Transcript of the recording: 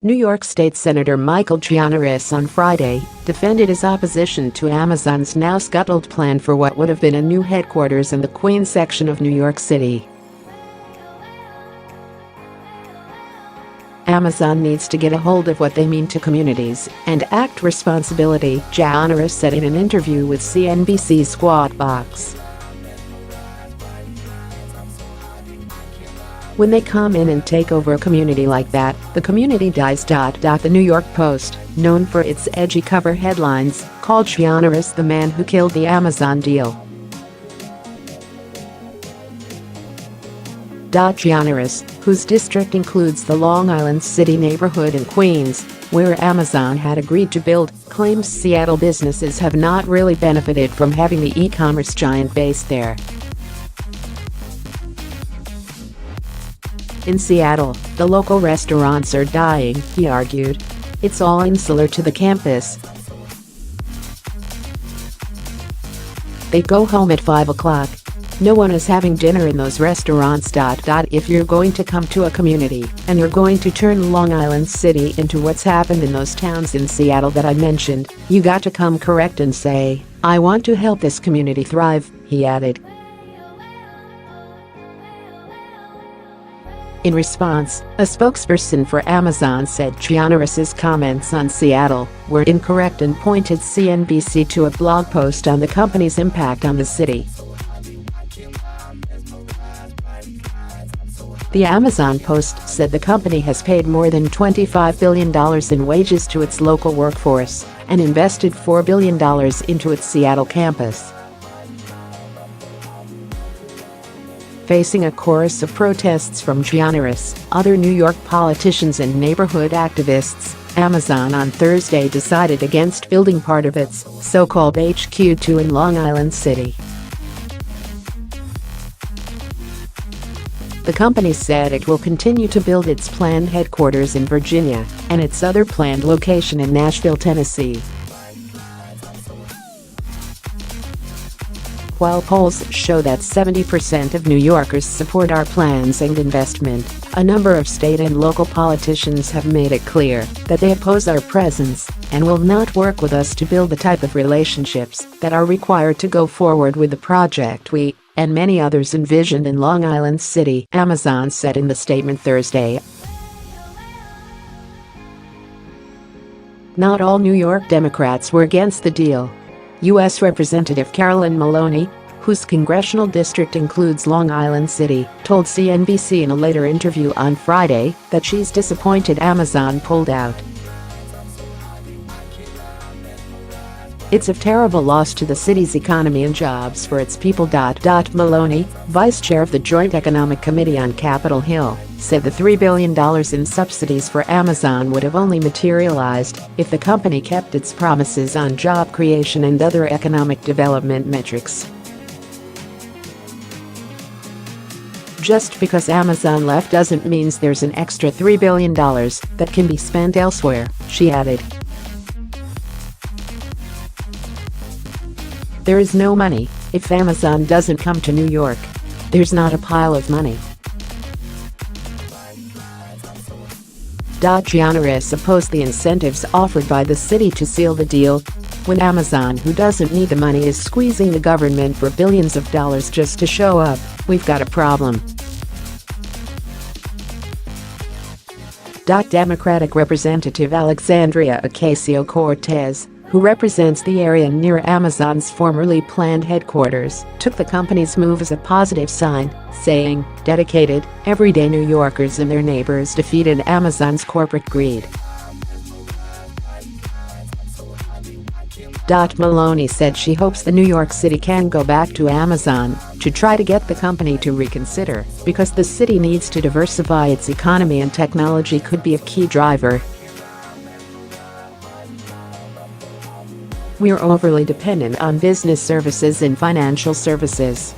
New York State Senator Michael Gianaris on Friday defended his opposition to Amazon's now scuttled plan for what would have been a new headquarters in the Queens section of New York City. Amazon needs to get a hold of what they mean to communities and act responsibility, Gianaris said in an interview with CNBC's Squawk Box. When they come in and take over a community like that, the community dies. The New York Post, known for its edgy cover headlines, called Gianaris the man who killed the Amazon deal. Gianaris, whose district includes the Long Island City neighborhood in Queens, where Amazon had agreed to build, claims Seattle businesses have not really benefited from having the e-commerce giant based there. In Seattle, the local restaurants are dying, he argued. It's all insular to the campus. They go home at 5 o'clock. No one is having dinner in those restaurants. If you're going to come to a community and you're going to turn Long Island City into what's happened in those towns in Seattle that I mentioned, you got to come correct and say, I want to help this community thrive, he added. In response, a spokesperson for Amazon said Gianaris's comments on Seattle were incorrect and pointed CNBC to a blog post on the company's impact on the city. The Amazon Post said the company has paid more than $25 billion in wages to its local workforce and invested $4 billion into its Seattle campus. Facing a chorus of protests from Gianaris, other New York politicians and neighborhood activists, Amazon on Thursday decided against building part of its so-called HQ2 in Long Island City. The company said it will continue to build its planned headquarters in Virginia and its other planned location in Nashville, Tennessee. While polls show that 70% of New Yorkers support our plans and investment, a number of state and local politicians have made it clear that they oppose our presence and will not work with us to build the type of relationships that are required to go forward with the project we and many others envisioned in Long Island City, Amazon said in the statement Thursday. Not all New York Democrats were against the deal. U.S. Representative Carolyn Maloney, whose congressional district includes Long Island City, told CNBC in a later interview on Friday that she's disappointed Amazon pulled out. It's a terrible loss to the city's economy and jobs for its people. Maloney, vice chair of the Joint Economic Committee on Capitol Hill, said the $3 billion in subsidies for Amazon would have only materialized if the company kept its promises on job creation and other economic development metrics. Just because Amazon left doesn't mean there's an extra $3 billion that can be spent elsewhere, she added. There is no money if Amazon doesn't come to New York. There's not a pile of money. Gianaris opposed the incentives offered by the city to seal the deal. When Amazon, who doesn't need the money, is squeezing the government for billions of dollars just to show up, we've got a problem. Democratic Representative Alexandria Ocasio-Cortez, who represents the area near Amazon's formerly planned headquarters, took the company's move as a positive sign, saying, dedicated, everyday New Yorkers and their neighbors defeated Amazon's corporate greed. Maloney said she hopes the New York City can go back to Amazon to try to get the company to reconsider, because the city needs to diversify its economy and technology could be a key driver. We're overly dependent on business services and financial services.